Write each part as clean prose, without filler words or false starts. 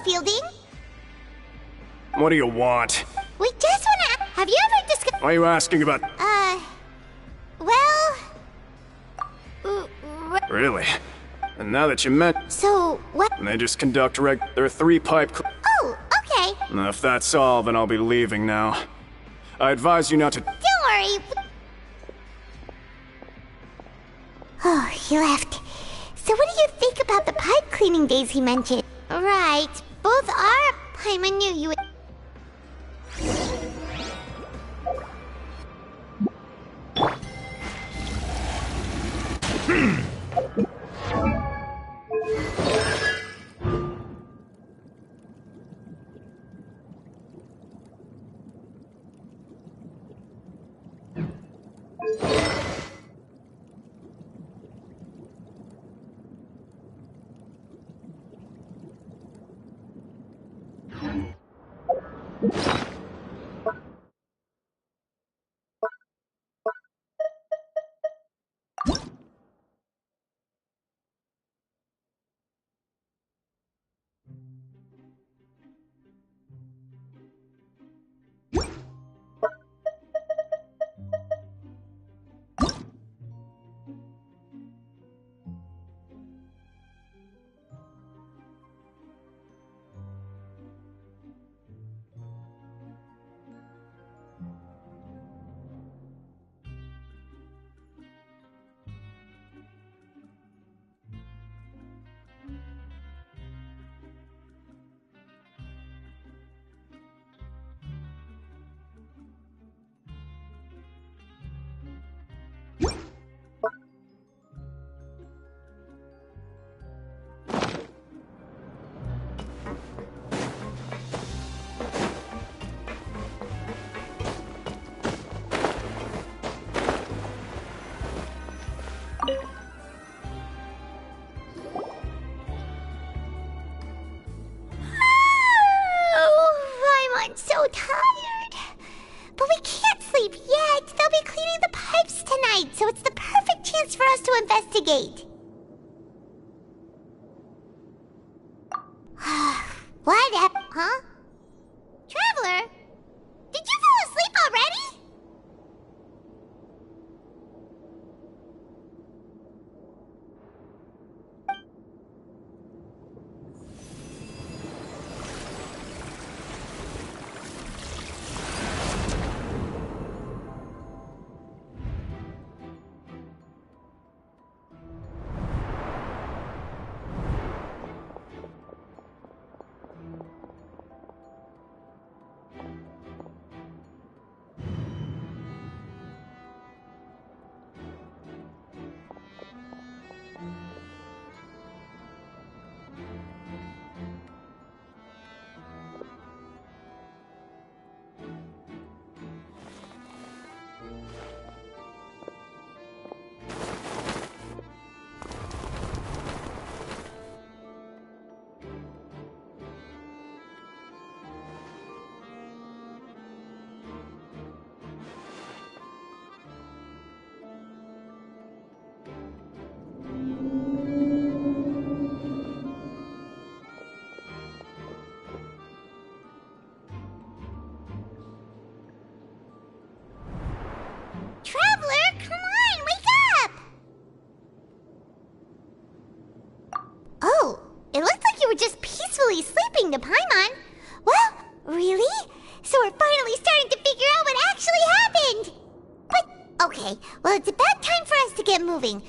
Fielding. What do you want? We just wanna... Have you ever discussed... Why are you asking about... Well... Really? And now that you met... So, what... They just conduct their 3-pipe... Oh, okay. Now, if that's all, then I'll be leaving now. I advise you not to... Don't worry. Oh, he left. So what do you think about the pipe cleaning days he mentioned? Right. Both are... Paimon knew you would... I'm so tired. But we can't sleep yet. They'll be cleaning the pipes tonight, so it's the perfect chance for us to investigate. What happened? Huh? Traveler? Did you fall asleep already? Sleeping to Paimon. Well, really? So we're finally starting to figure out what actually happened. But, okay, well, it's about time for us to get moving.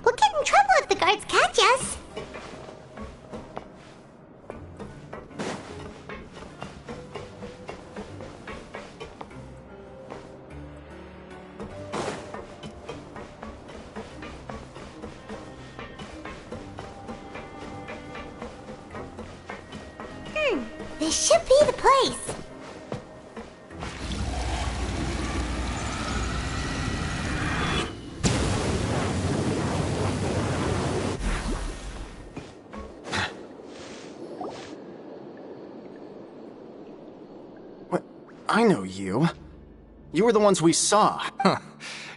We'll get in trouble if the guards catch us. This should be the place. I know you. You were the ones we saw. Huh.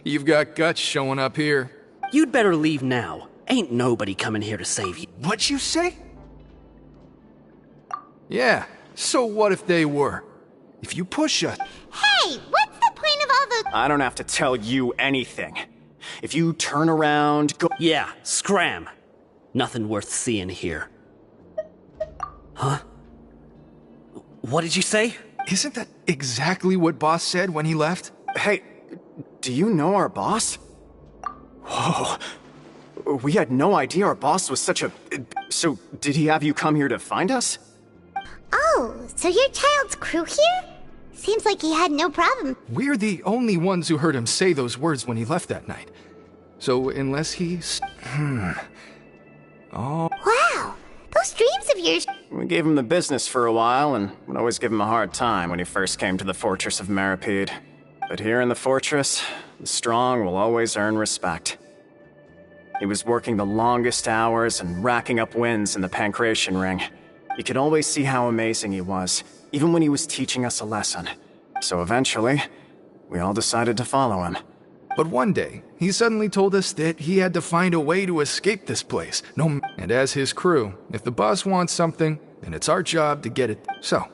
You've got guts showing up here. You'd better leave now. Ain't nobody coming here to save you. What'd you say? Yeah, so what if they were? If you push us... Hey, what's the point of all the... I don't have to tell you anything. If you turn around, go... Yeah, scram. Nothing worth seeing here. Huh? What did you say? Isn't that exactly what Boss said when he left? Hey, do you know our boss? Whoa. We had no idea our boss was such a... So, did he have you come here to find us? Oh, so your child's crew here? Seems like he had no problem. We're the only ones who heard him say those words when he left that night. So, unless he's... Oh... Wow, those dreams of yours... We gave him the business for a while, and would always give him a hard time when he first came to the fortress of Maripede. But here in the fortress, the strong will always earn respect. He was working the longest hours and racking up wins in the Pancration Ring. You could always see how amazing he was, even when he was teaching us a lesson. So eventually, we all decided to follow him. But one day, he suddenly told us that he had to find a way to escape this place. And as his crew, if the boss wants something, then it's our job to get it. So,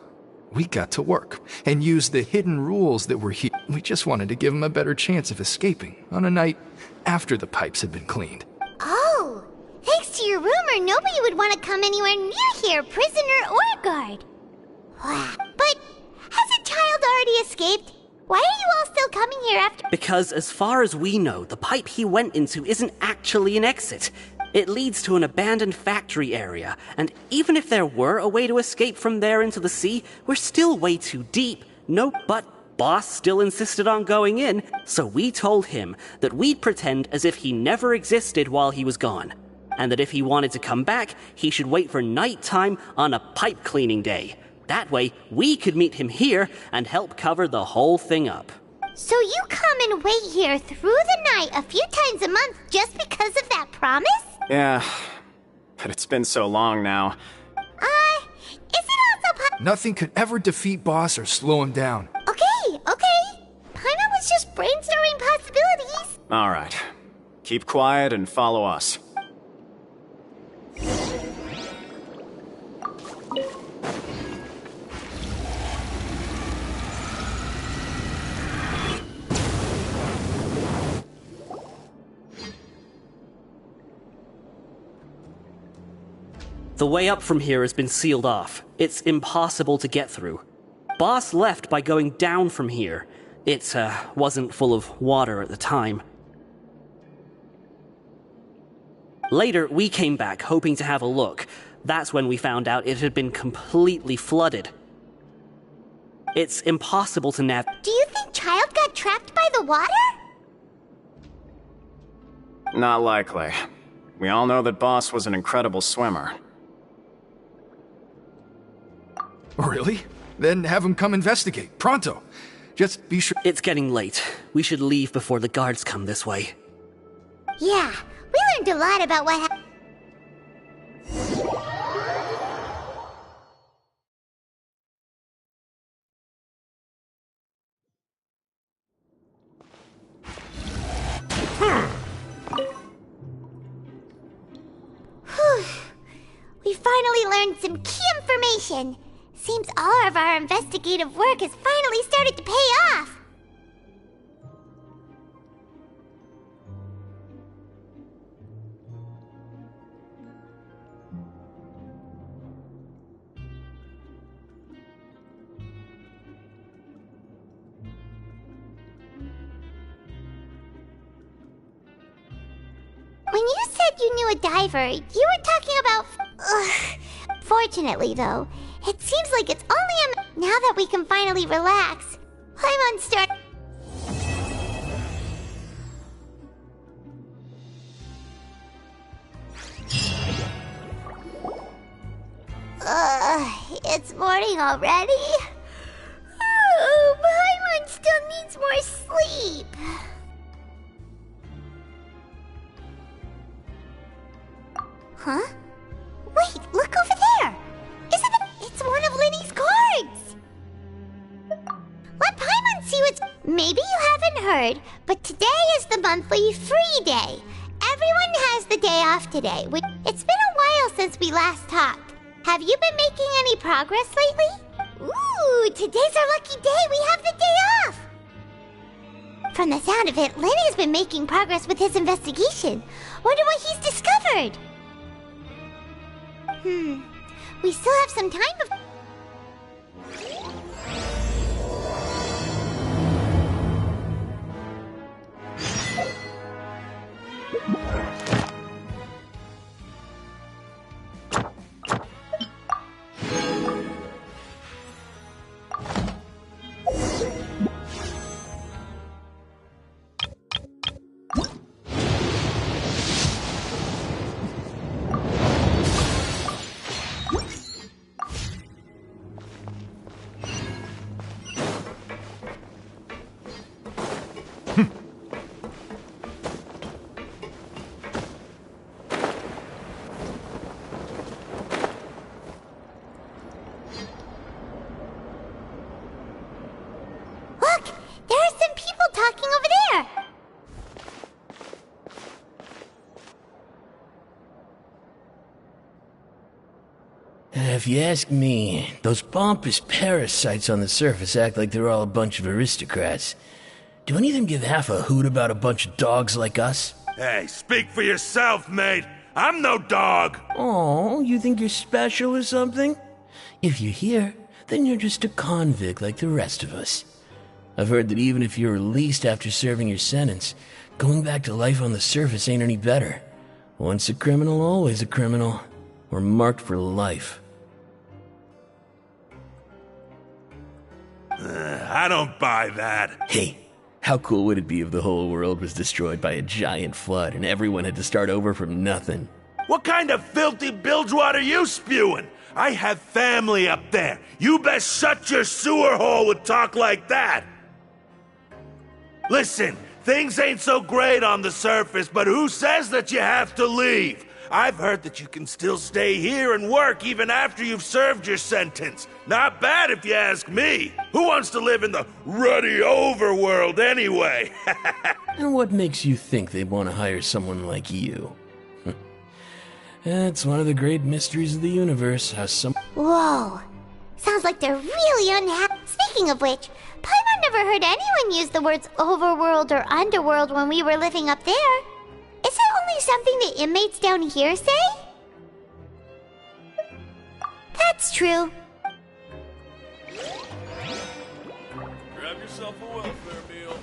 we got to work and used the hidden rules that were here. We just wanted to give him a better chance of escaping on a night after the pipes had been cleaned. Oh, thanks to your rumor, nobody would want to come anywhere near here, prisoner or guard. Wow. But has a child already escaped? Why are you all still coming here after? Because as far as we know, the pipe he went into isn't actually an exit. It leads to an abandoned factory area, and even if there were a way to escape from there into the sea, we're still way too deep. No, but Boss still insisted on going in, so we told him that we'd pretend as if he never existed while he was gone, and that if he wanted to come back, he should wait for nighttime on a pipe cleaning day. That way, we could meet him here and help cover the whole thing up. So you come and wait here through the night a few times a month just because of that promise? Yeah, but it's been so long now. Is it also Nothing could ever defeat Boss or slow him down. Okay. Paimon was just brainstorming possibilities. Alright. Keep quiet and follow us. The way up from here has been sealed off. It's impossible to get through. Boss left by going down from here. It wasn't full of water at the time. Later, we came back, hoping to have a look. That's when we found out it had been completely flooded. It's impossible to navigate. Do you think Child got trapped by the water? Not likely. We all know that Boss was an incredible swimmer. Really? Then have him come investigate. Pronto. Just be sure... It's getting late. We should leave before the guards come this way. Yeah, we learned a lot about what happened. We finally learned some key information. Seems all of our investigative work has finally started to pay off. When you said you knew a diver, you were talking about... Fortunately, though, it seems like it's only now that we can finally relax. I'm unstuck. It's morning already? Oh, Paimon still needs more sleep. Huh? Wait, look over there! Isn't it? It's one of Linny's cards! Maybe you haven't heard, but today is the monthly free day. Everyone has the day off today. It's been a while since we last talked. Have you been making any progress lately? Ooh, today's our lucky day. We have the day off. From the sound of it, Lenny's been making progress with his investigation. Wonder what he's discovered. We still have some time before... If you ask me, those pompous parasites on the surface act like they're all a bunch of aristocrats. Do any of them give half a hoot about a bunch of dogs like us? Hey, speak for yourself, mate. I'm no dog. Oh, you think you're special or something? If you're here, then you're just a convict like the rest of us. I've heard that even if you're released after serving your sentence, going back to life on the surface ain't any better. Once a criminal, always a criminal. We're marked for life. I don't buy that. Hey, how cool would it be if the whole world was destroyed by a giant flood and everyone had to start over from nothing? What kind of filthy bilge water are you spewing? I have family up there. You best shut your sewer hole with talk like that. Listen, things ain't so great on the surface, but who says that you have to leave? I've heard that you can still stay here and work even after you've served your sentence. Not bad if you ask me. Who wants to live in the ruddy overworld anyway? And what makes you think they'd want to hire someone like you? It's one of the great mysteries of the universe, how some... Whoa. Sounds like they're really unhappy. Speaking of which, Paimon never heard anyone use the words overworld or underworld when we were living up there. Is it only something the inmates down here say? That's true. Grab yourself a welfare meal.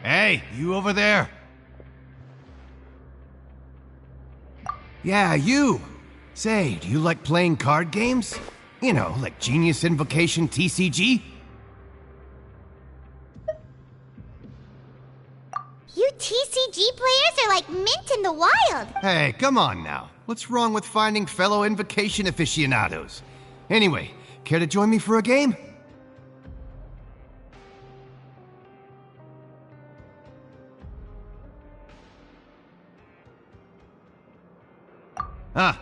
Hey, you over there? Yeah, you! Say, do you like playing card games? You know, like Genius Invocation TCG? You TCG players are like mint in the wild. Hey, come on now. What's wrong with finding fellow Invocation aficionados? Anyway, care to join me for a game?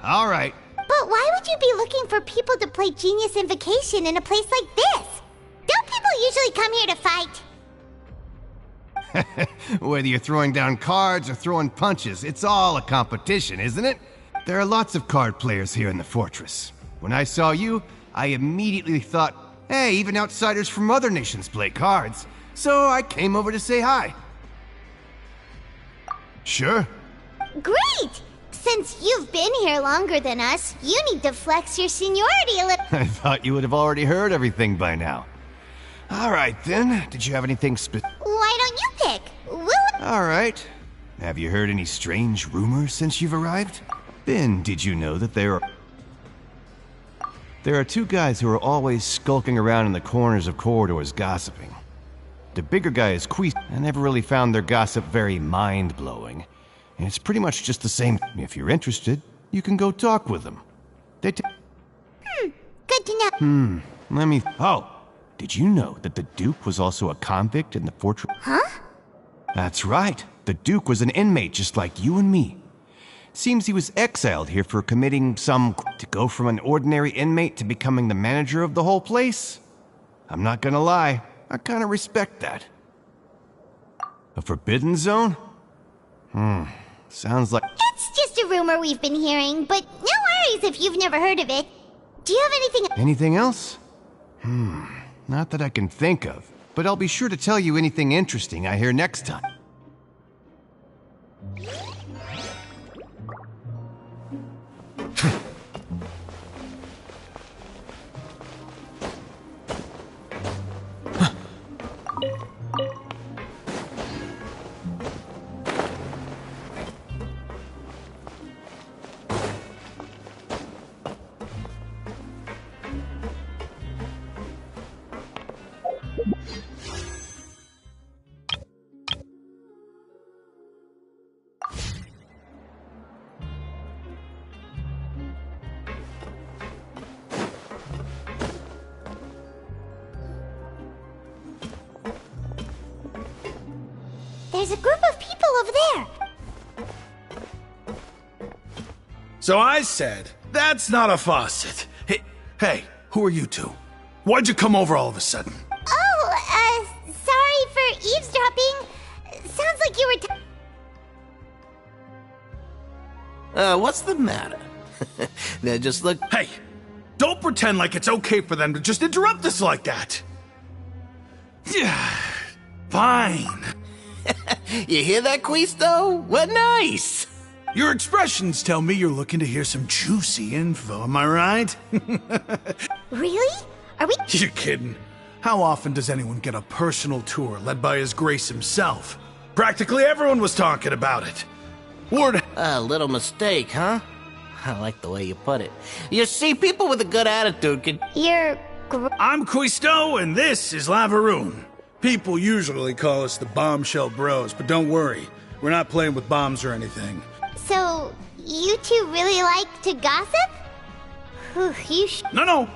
All right. But why would you be looking for people to play Genius Invocation in a place like this? Don't people usually come here to fight? Whether you're throwing down cards or throwing punches, it's all a competition, isn't it? There are lots of card players here in the fortress. When I saw you, I immediately thought, hey, even outsiders from other nations play cards. So I came over to say hi. Sure. Great! Since you've been here longer than us, you need to flex your seniority a little. I thought you would have already heard everything by now. All right, then. Did you have anything Why don't you pick? All right. Have you heard any strange rumors since you've arrived? Ben, did you know that there are... There are two guys who are always skulking around in the corners of corridors gossiping. The bigger guy is Queese. I never really found their gossip very mind-blowing. And it's pretty much just the same. If you're interested, you can go talk with them. Good to know. Oh, did you know that the Duke was also a convict in the fortress? Huh? That's right. The Duke was an inmate just like you and me. Seems he was exiled here for committing some... To go from an ordinary inmate to becoming the manager of the whole place? I'm not gonna lie, I kinda respect that. A forbidden zone? Sounds like... It's just a rumor we've been hearing, but no worries if you've never heard of it. Do you have anything... Anything else? Not that I can think of, but I'll be sure to tell you anything interesting I hear next time. There's a group of people over there. So I said, that's not a faucet. Hey, who are you two? Why'd you come over all of a sudden? Oh, sorry for eavesdropping. Sounds like you were What's the matter? Now just look... Hey, don't pretend like it's okay for them to just interrupt us like that. Yeah, fine. You hear that, Quisto? What nice! Your expressions tell me you're looking to hear some juicy info, am I right? Really? Are we... You're kidding. How often does anyone get a personal tour led by His Grace himself? Practically everyone was talking about it. Word... A little mistake, huh? I like the way you put it. You see, people with a good attitude can... I'm Quisto, and this is Lavaroon. People usually call us the Bombshell Bros, but don't worry. We're not playing with bombs or anything. So, you two really like to gossip? Whew, No.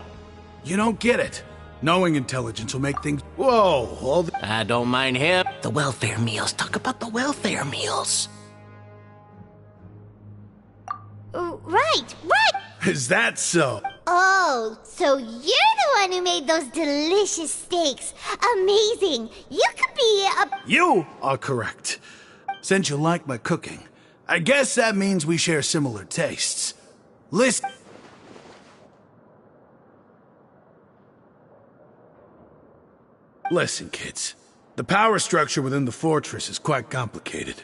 You don't get it. Knowing intelligence will make things... Whoa, all the... I don't mind him. The welfare meals. Talk about the welfare meals. Right. Is that so? Oh, so you're the one who made those delicious steaks. Amazing. You could be a... You are correct. Since you like my cooking, I guess that means we share similar tastes. Listen... Listen, kids. The power structure within the fortress is quite complicated.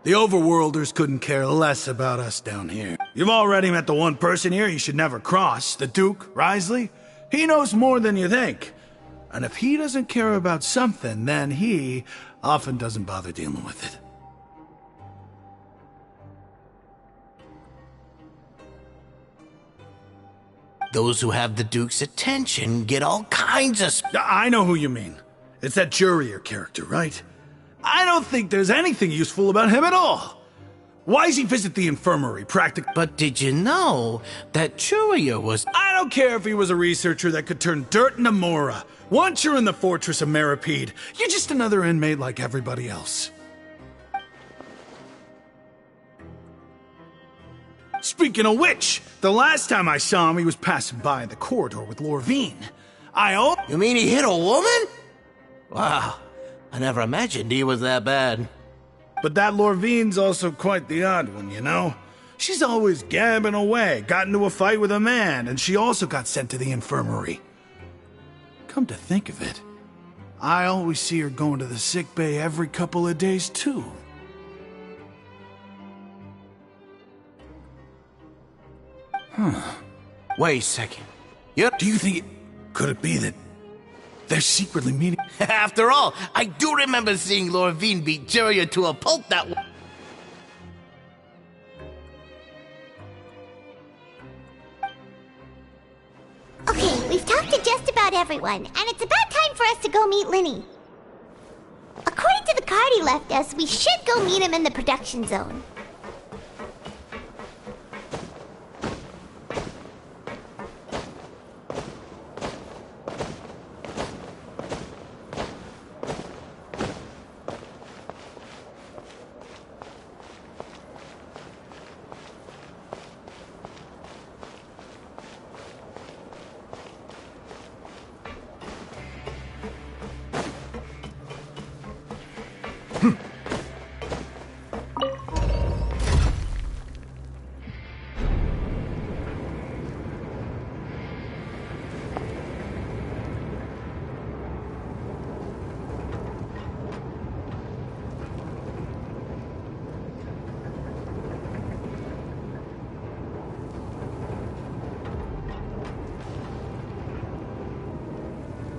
The overworlders couldn't care less about us down here. You've already met the one person here you should never cross, the Duke, Risley. He knows more than you think. And if he doesn't care about something, then he often doesn't bother dealing with it. Those who have the Duke's attention get all kinds of... I know who you mean. It's that Jurier character, right? I don't think there's anything useful about him at all. Why does he visit the infirmary practically? But did you know that Churia was... I don't care if he was a researcher that could turn dirt into Mora. Once you're in the fortress of Maripede, you're just another inmate like everybody else. Speaking of which, the last time I saw him, he was passing by in the corridor with Lorvine. You mean he hit a woman? Wow, I never imagined he was that bad. But that Lorvine's also quite the odd one, you know? She's always gabbing away, got into a fight with a man, and she also got sent to the infirmary. Come to think of it, I always see her going to the sick bay every couple of days, too. Wait a second. Do you think could it be that they're secretly meeting? After all, I do remember seeing Lorvine beat Juria to a pulp that way. We've talked to just about everyone, and it's about time for us to go meet Linny. According to the card he left us, we should go meet him in the production zone.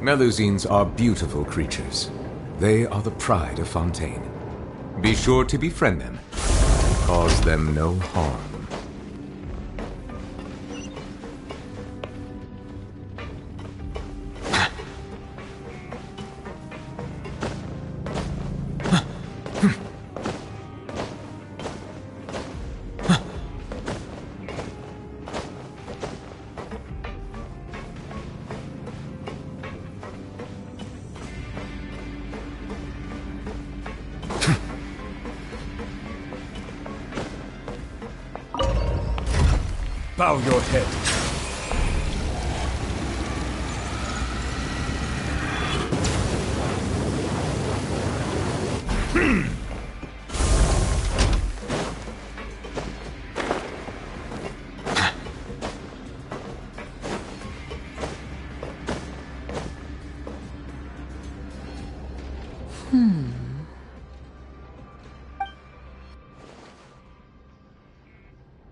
Melusines are beautiful creatures. They are the pride of Fontaine. Be sure to befriend them. Cause them no harm. Bow your head.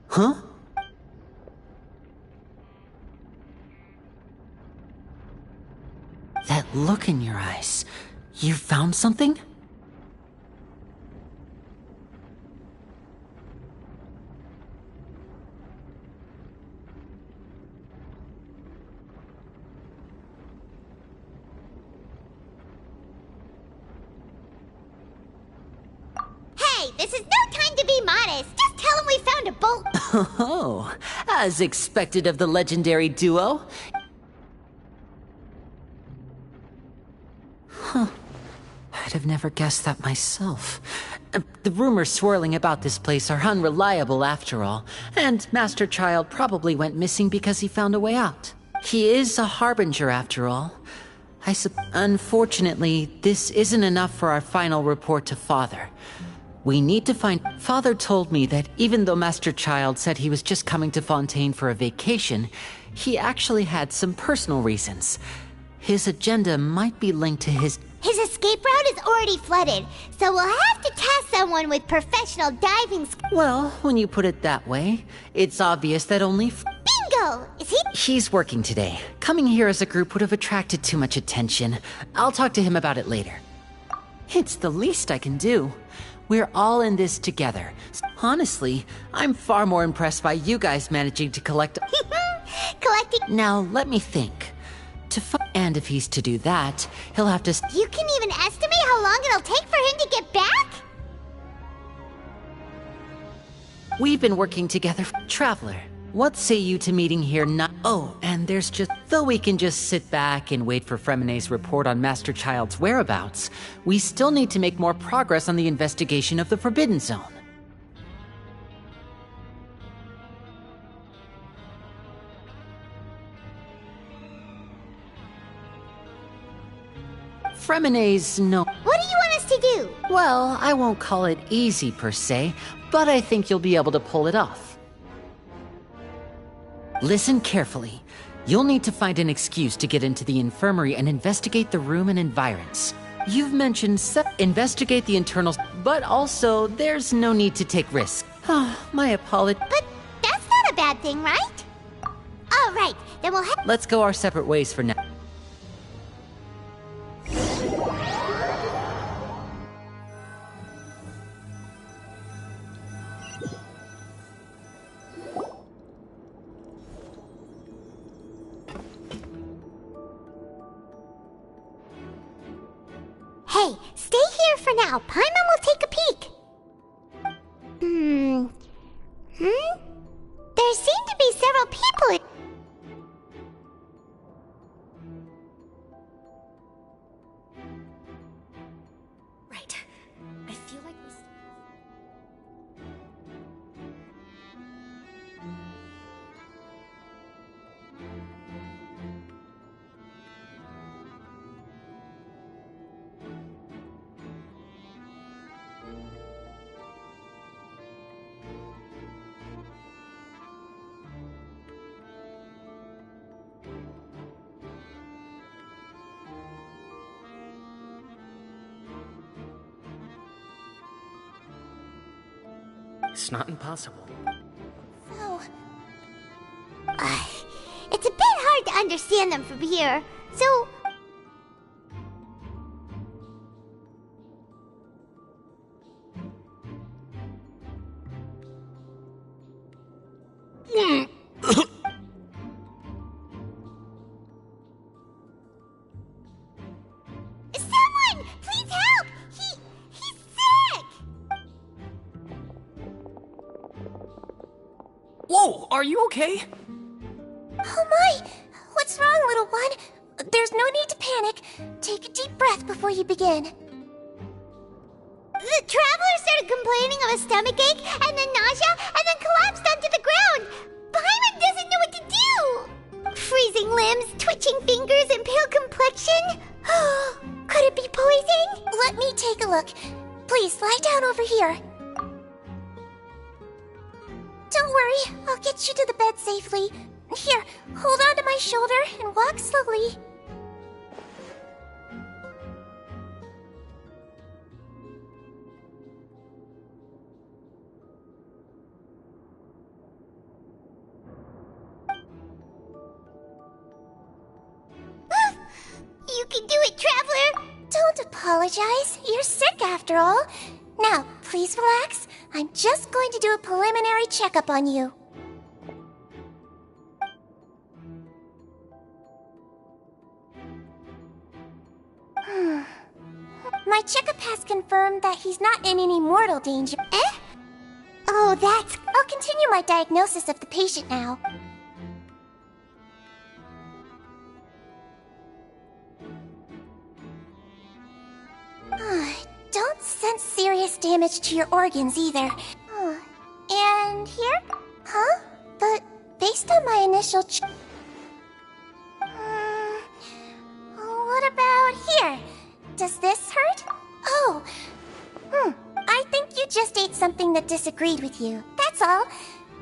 Huh? That look in your eyes. You found something? Hey, this is no time to be modest. Just tell him we found a bolt. Oh, as expected of the legendary duo. Huh. I'd have never guessed that myself. The rumors swirling about this place are unreliable after all, and Master Child probably went missing because he found a way out. He is a harbinger after all. Unfortunately, this isn't enough for our final report to Father. We need to find... Father told me that even though Master Child said he was just coming to Fontaine for a vacation, he actually had some personal reasons. His agenda might be linked to his... His escape route is already flooded, so we'll have to task someone with professional diving skills. Well, when you put it that way, it's obvious that only... Bingo! Is he... He's working today. Coming here as a group would have attracted too much attention. I'll talk to him about it later. It's the least I can do. We're all in this together. Honestly, I'm far more impressed by you guys managing to collect... Collecting... Now, let me think. And if he's to do that, he'll have to... You can even estimate how long it'll take for him to get back? We've been working together. Traveler, what say you to meeting here not... Oh, and there's just... Though we can just sit back and wait for Fremenet's report on Master Child's whereabouts, we still need to make more progress on the investigation of the Forbidden Zone. Fremenet's no... What do you want us to do? Well, I won't call it easy per se, but I think you'll be able to pull it off. Listen carefully. You'll need to find an excuse to get into the infirmary and investigate the room and environs. You've mentioned investigate the internals, but also there's no need to take risks. My apologies. But that's not a bad thing, right? All right, then we'll head... Let's go our separate ways for now. Hey, stay here for now. Paimon will take a peek. There seem to be several people. Right. I feel like we... It's not impossible. So... it's a bit hard to understand them from here. So... Someone! Please help! He's sick! Whoa, are you okay? Oh my! What's wrong, little one? There's no need to panic. Take a deep breath before you begin. The traveler started complaining of a stomachache, and then nausea, and then collapsed onto the ground. Paimon doesn't know what to do. Freezing limbs, twitching fingers, and pale complexion. Could it be poison? Let me take a look. Please, lie down over here. Don't worry, I'll get you to the bed safely. Here, hold on to my shoulder and walk slowly. You can do it, traveler. Don't apologize. You're sick after all. Now, please relax. I'm just going to do a preliminary checkup on you. My checkup has confirmed that he's not in any mortal danger. Eh? Oh, that's... I'll continue my diagnosis of the patient now. Don't sense serious damage to your organs either. And here? Huh? But based on my initial what about here? Does this hurt? Oh. I think you just ate something that disagreed with you. That's all.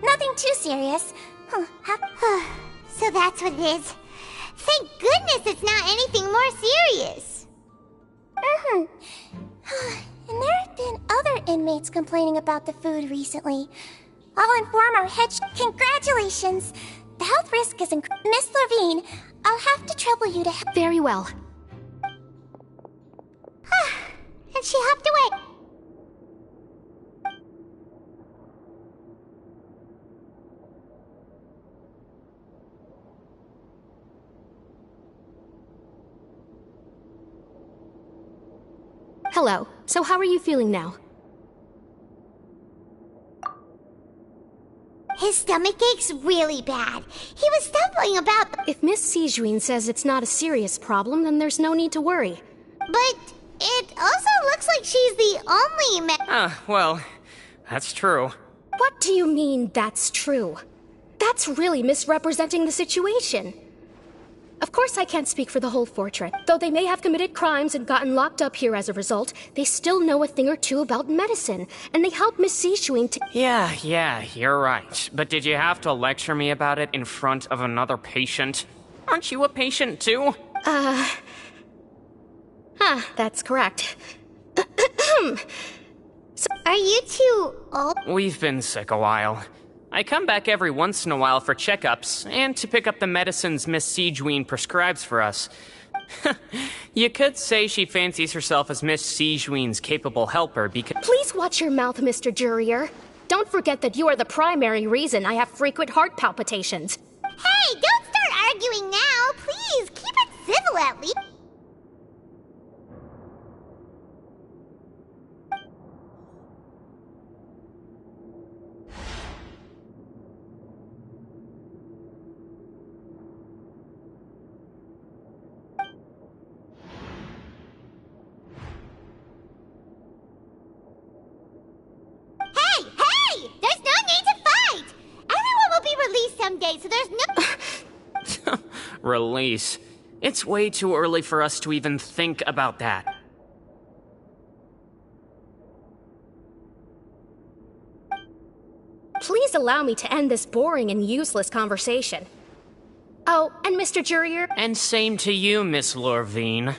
Nothing too serious. So that's what it is. Thank goodness it's not anything more serious. And there have been other inmates complaining about the food recently. I'll inform our head. Congratulations! The health risk is Miss Levine, I'll have to trouble you to help. Very well. And she hopped away. Hello. So how are you feeling now? His stomach ache's really bad. He was stumbling about. If Miss Sijuin says it's not a serious problem, then there's no need to worry. But it also looks like she's the only Well, that's true. What do you mean, that's true? That's really misrepresenting the situation. Of course I can't speak for the whole fortress. Though they may have committed crimes and gotten locked up here as a result, they still know a thing or two about medicine, and they helped Miss Sijuin to— Yeah, you're right. But did you have to lecture me about it in front of another patient? Aren't you a patient too? That's correct. So, are you two old? We've been sick a while. I come back every once in a while for checkups, and to pick up the medicines Miss Sijuin prescribes for us. You could say she fancies herself as Miss Sijuin's capable helper because— Please watch your mouth, Mr. Jurier. Don't forget that you are the primary reason I have frequent heart palpitations. Hey, don't start arguing now, please. Keep it civil at least. day, so there's no... Release. It's way too early for us to even think about that. Please allow me to end this boring and useless conversation. Oh, and Mr. Jurier? And same to you, Miss Lorvine.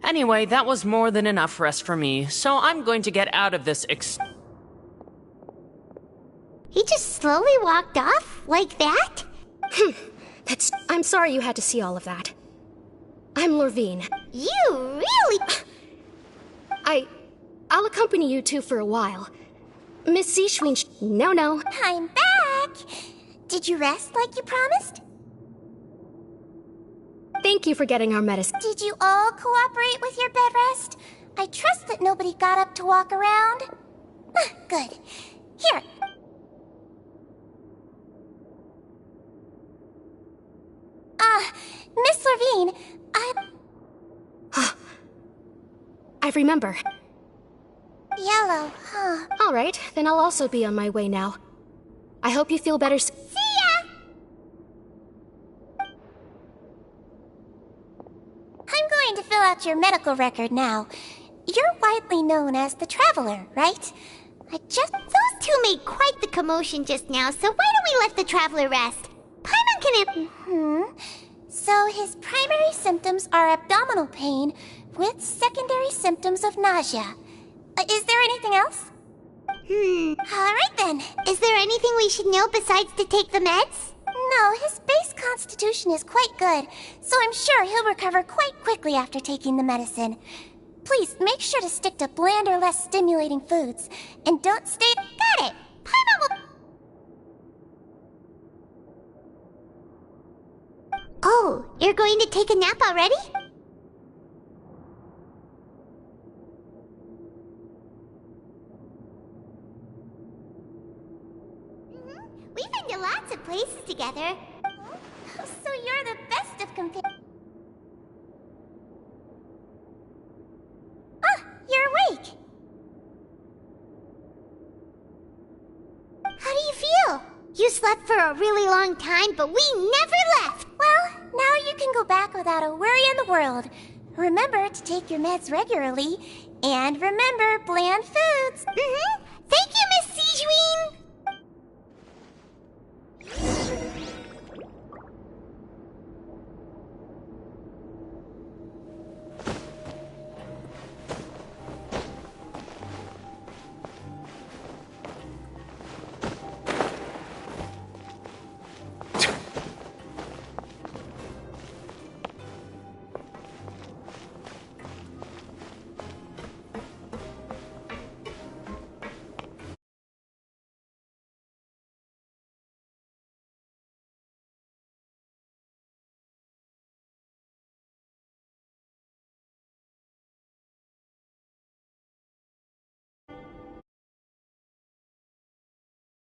Anyway, that was more than enough rest for me, so I'm going to get out of this He just slowly walked off? Like that? I'm sorry you had to see all of that. I'm Lorvine. You really... I'll accompany you two for a while. Miss Seashween No. I'm back! Did you rest like you promised? Thank you for getting our medicine. Did you all cooperate with your bed rest? I trust that nobody got up to walk around. Good. Here. Miss Lorvine, I remember. Yellow, huh? All right, then I'll also be on my way now. I hope you feel better. See ya! I'm going to fill out your medical record now. You're widely known as the Traveler, right? Those two made quite the commotion just now, so why don't we let the Traveler rest? Paimon can... So his primary symptoms are abdominal pain with secondary symptoms of nausea. Is there anything else? Alright then. Is there anything we should know besides to take the meds? No, his base constitution is quite good, so I'm sure he'll recover quite quickly after taking the medicine. Please, make sure to stick to bland or less stimulating foods, and don't stay... Got it! Paimon will... Oh, you're going to take a nap already? We've been to lots of places together. So you're the best of companions. You're awake. How do you feel? You slept for a really long time, but we never left. Well, now you can go back without a worry in the world. Remember to take your meds regularly, and remember bland foods. Thank you,